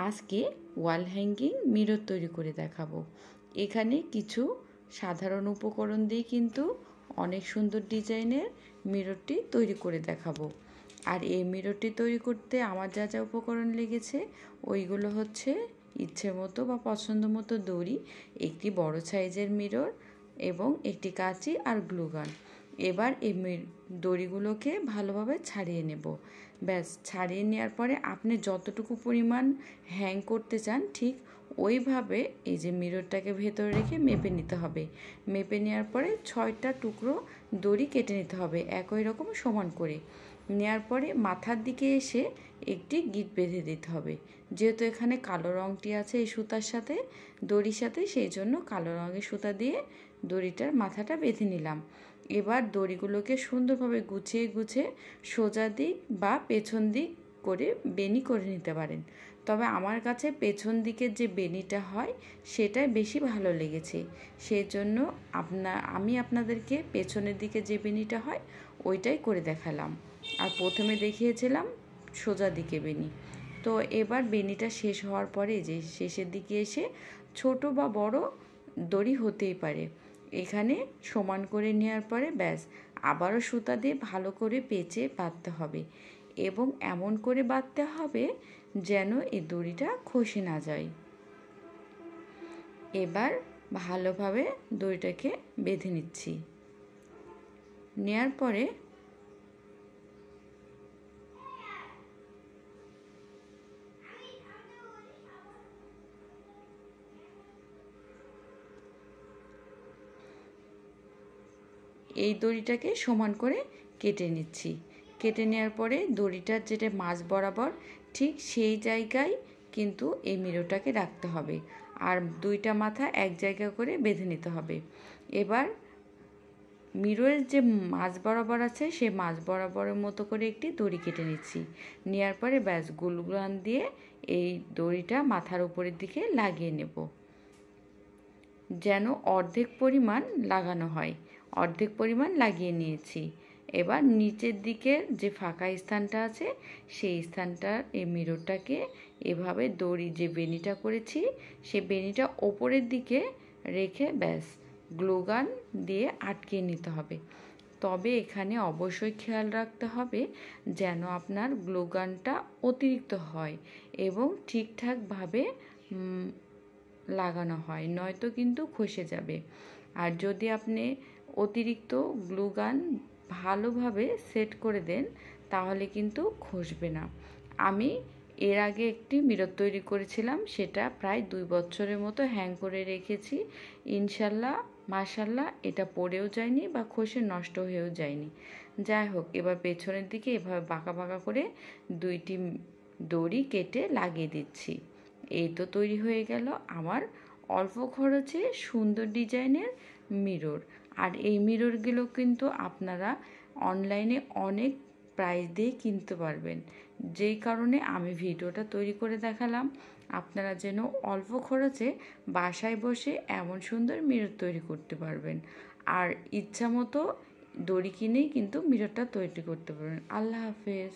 আজকে wall hanging mirror তৈরি করে দেখাবো। এখানে কিছু সাধারণ উপকরণ দিয়ে কিন্তু অনেক সুন্দর ডিজাইনের মিররটি তৈরি করে দেখাবো। আর এই মিররটি তৈরি করতে আমার যা যা উপকরণ লেগেছে ওইগুলো হচ্ছে ইচ্ছে মতো বা পছন্দ মতো দড়ি, একটি বড় সাইজের মিরর এবং একটি কাঁচি আর গ্লুগান। এবার এই দড়িগুলোকে ভালোভাবে ছাড়িয়ে নেব। ব্যাস, ছাড়িয়ে নেওয়ার পরে আপনি যতটুকু পরিমাণ হ্যাং করতে চান ঠিক ওইভাবে এই যে মিররটাকে ভেতরে রেখে মেপে নিতে হবে। মেপে নেওয়ার পরে 6টা টুকরো দড়ি কেটে নিতে হবে একই রকম সমান করে। নেওয়ার পরে মাথার দিকে এসে একটি গিঁট বেঁধে দিতে হবে। যেহেতু এখানে কালো রঙটি আছে এই সুতার সাথে, দড়ির সাথে, সেই জন্য কালো রঙের সুতা দিয়ে দড়িটার মাথাটা বেঁধে নিলাম। এবার দড়িগুলোকে সুন্দরভাবে গুছিয়ে গুছিয়ে সোজা দিক বা পেছন দিক করে বেনি করে নিতে পারেন। তবে আমার কাছে পেছন দিকের যে বেনিটা হয় সেটাই বেশি ভালো লেগেছে, সেই জন্য আমি আপনাদেরকে পেছনের দিকে যে বেনিটা হয় ওইটাই করে দেখালাম। আর প্রথমে দেখিয়েছিলাম সোজা দিকে বেনি। তো এবার বেনিটা শেষ হওয়ার পরে যে শেষের দিকে এসে ছোট বা বড় দড়ি হতেই পারে, এখানে সমান করে নেওয়ার পরে ব্যাস আবারও সুতা দিয়ে ভালো করে পেঁচে বাঁধতে হবে এবং এমন করে বাঁধতে হবে যেন এই দড়িটা খসে না যায়। এবার ভালোভাবে দড়িটাকে বেঁধে নিচ্ছি। নেয়ার পরে এই দড়িটাকে সমান করে কেটে নিচ্ছি। কেটে নেওয়ার পরে দড়িটার যেটা মাঝ বরাবর ঠিক সেই জায়গায় কিন্তু এই মিররটাকে রাখতে হবে, আর দুইটা মাথা এক জায়গা করে বেঁধে নিতে হবে। এবার মিররের যে মাঝ বরাবর আছে সেই মাঝ বরাবরের মতো করে একটি দড়ি কেটে নিচ্ছি। নেওয়ার পরে ব্যাস গ্লুগান দিয়ে এই দড়িটা মাথার উপরের দিকে লাগিয়ে নেব, যেন অর্ধেক পরিমাণ লাগানো হয়। অর্ধেক পরিমাণ লাগিয়ে নিয়েছি। এবার নিচের দিকের যে ফাঁকা স্থানটা আছে সেই স্থানটা এই মিররটাকে এভাবে দড়ি যে বেনিটা করেছি সেই বেনিটা ওপরের দিকে রেখে ব্যাস গ্লুগান দিয়ে আটকে নিতে হবে। তবে এখানে অবশ্যই খেয়াল রাখতে হবে যেন আপনার গ্লুগানটা অতিরিক্ত হয় এবং ঠিকঠাকভাবে লাগানো হয়, নয়তো কিন্তু খসে যাবে। আর যদি আপনি অতিরিক্ত গ্লুগান ভালোভাবে সেট করে দেন তাহলে কিন্তু খসবে না। আমি এর আগে একটি মিরর তৈরি করেছিলাম, সেটা প্রায় 2 বছরের মতো হ্যাং করে রেখেছি। ইনশাল্লাহ মাশাল্লাহ এটা পড়েও যায়নি বা খসে নষ্ট হয়েও যায়নি। যাই হোক, এবার পেছনের দিকে এভাবে বাঁকা বাঁকা করে 2টি দড়ি কেটে লাগিয়ে দিচ্ছি। এই তো তৈরি হয়ে গেল আমার অল্প খরচে সুন্দর ডিজাইনের মিরর। আর এই মিররগুলো কিন্তু আপনারা অনলাইনে অনেক প্রাইস দিয়ে কিনতে পারবেন, যেই কারণে আমি ভিডিওটা তৈরি করে দেখালাম আপনারা যেন অল্প খরচে বাসায় বসে এমন সুন্দর মিরর তৈরি করতে পারবেন। আর ইচ্ছা মতো দড়ি কিনেই কিন্তু মিররটা তৈরি করতে পারবেন। আল্লাহ হাফেজ।